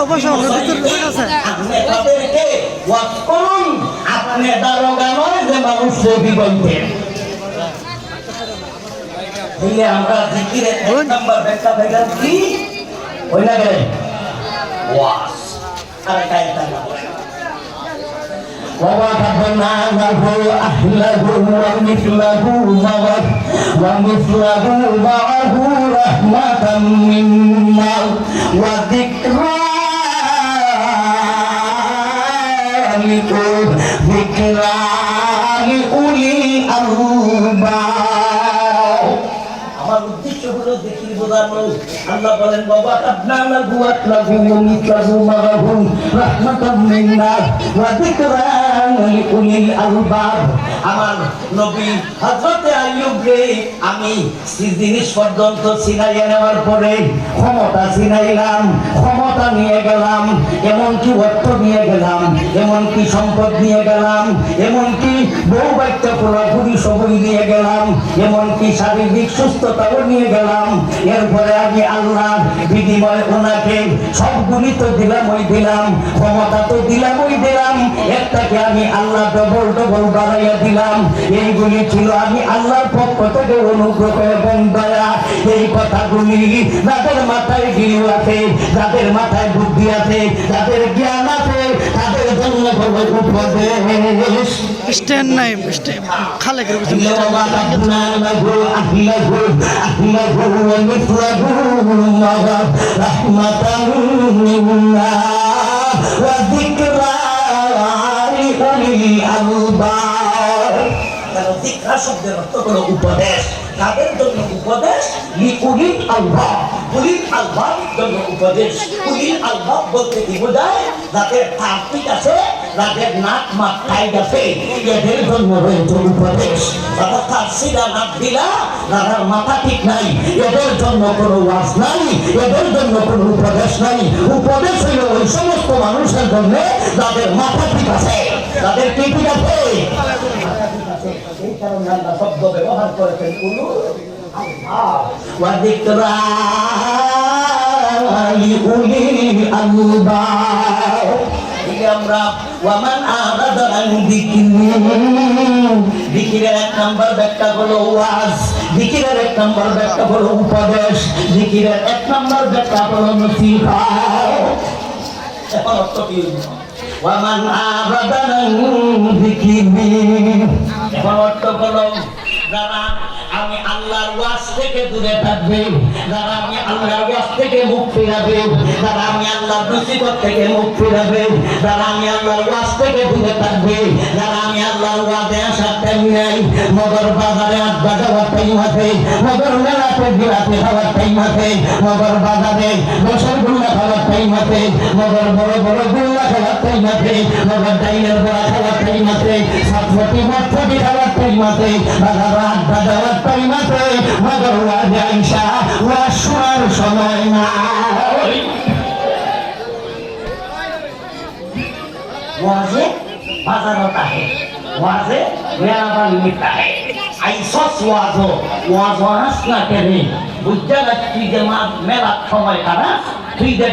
বসো ভিতরে আছে আপনি তাদেরকে ওয়াজ করুন, আপনি দারোগা নয় যে মানুষকে বিবলতেন। তাইলে আমরা জিকিরের এক নাম্বার ব্যাখ্যা পেলাম কি? ওই না গেলেন ওয়াজ আর কায়দা না। ووهبنا له أهله ومثله معه رحمة منا وذكرى لأولي الألباب। আমার উদ্দেশ্য হলো দেখির বোঝানো। আল্লাহ বলেন বাবা আপনারা গুয়াত লাগু মিতলাহু মাগাহু রাহমাতাম মিন্না ওয়া যিকরান লিউলিল আলবাব। আমার নবী হযরত আইয়ুবকে আমি জিনিস পর্যন্ত ছিনাইয়া নেওয়ার পরে ক্ষমতা ছিনাইলাম, ক্ষমতা নিয়ে গেলাম, এমনকি অর্থ নিয়ে গেলাম, এমনকি সম্পদ নিয়ে গেলাম, এমনকি বউ বাচ্চা পুরোপুরি সবই নিয়ে গেলাম, এমনকি শারীরিক সুস্থতাও নিয়ে গেলাম। এরপরে আমি আল্লাহ বিনিময় ওনাকে সবগুলি তো দিলাম, ওই দিলাম, ক্ষমতা তো দিলাম, ওই দিলাম, একটাকে আমি আল্লাহ ডবল ডবল বাড়াইয়া দিলাম। এইগুলি ছিল আমি আল্লাহর পক্ষ থেকে অনুগ্রহ এবং দয়া। এই কথাগুলি যাদের মাথায় গিয়ে আছে, যাদের মাথায় বুদ্ধি আছে, যাদের জ্ঞান আছে, তাদের জন্য হলো উপদেশ। স্ট্যান্ড নাই খালে করে শব্দের অর্থ হলো উপদেশ। তাদের জন্য উপদেশ লিউলিল আলবাব, উলিল আলবাব জন্য উপদেশ। উলিল আলবাব বলতে কি বোঝায়? যাদের তাকতিক আছে, যাদের নাক মাথায় গেছে, এদের জন্য রয়েছে উপদেশ। যারা তার সিধা নাক দিলা, যাদের মাথা ঠিক নাই, এদের জন্য কোনো ওয়াজ নাই, এদের জন্য কোনো উপদেশ নাই। উপদেশ হইল ওই সমস্ত মানুষের জন্য যাদের মাথা ঠিক আছে, যাদের কি ঠিক আছে। এই কারণে আল্লাহ শব্দ ব্যবহার করেছেন উলু আল্লাহ ওয়া যিকরা লিউলিল আলবাব। আমরা ওয়ামান আরাদা আন যিকরি, যিকিরের এক নাম্বার ব্যাখ্যা হলো ওয়াজ, যিকিরের এক নাম্বার ব্যাখ্যা হলো উপদেশ, যিকিরের এক নাম্বার ব্যাখ্যা হলো নসিহত। এখন অর্থ কি? ওয়ামান আরাদা আন যিকরি, এখন অর্থ হলো যারা আমি আল্লাহর ওয়াজ থেকে দূরে থাকবে, যারা আমি আল্লাহর ওয়াজ থেকে মুখ ফিরাবে, যারা আমি আল্লাহর নসিহত থেকে মুখ ফিরাবে, যারা আমি আল্লাহর ওয়াজ থেকে দূরে থাকবে, যারা আমি আল্লাহর ওয়াজে আসার টাইম নাই, মগর বাজারে আড্ডা দেওয়ার টাইম আছে, মগর মেলাতে বিলাতে খাওয়ার টাইম আছে, মগর বাজারে বসর গুল্লা খাওয়ার টাইম আছে, মগর বড় বড় গুল্লা খাওয়ার টাইম আছে, মগর ডাইনের বড়া খাওয়ার টাইম আছে, সাতফটি মঠফটি খাওয়ার টাইম আছে, বাজারে আড্ডা দেওয়ার টাইম আছে, মগর ওয়াজে আইসা ওয়াজ শোনার সময় নাই। ওয়াজে বাজার होता है, ওয়াজে मेरा बाल मिलता है। আইসস ওয়াজো ওয়াজ ওয়াজ না কেনে বুঝা তুই যে মেলা সময় কারা তুই যে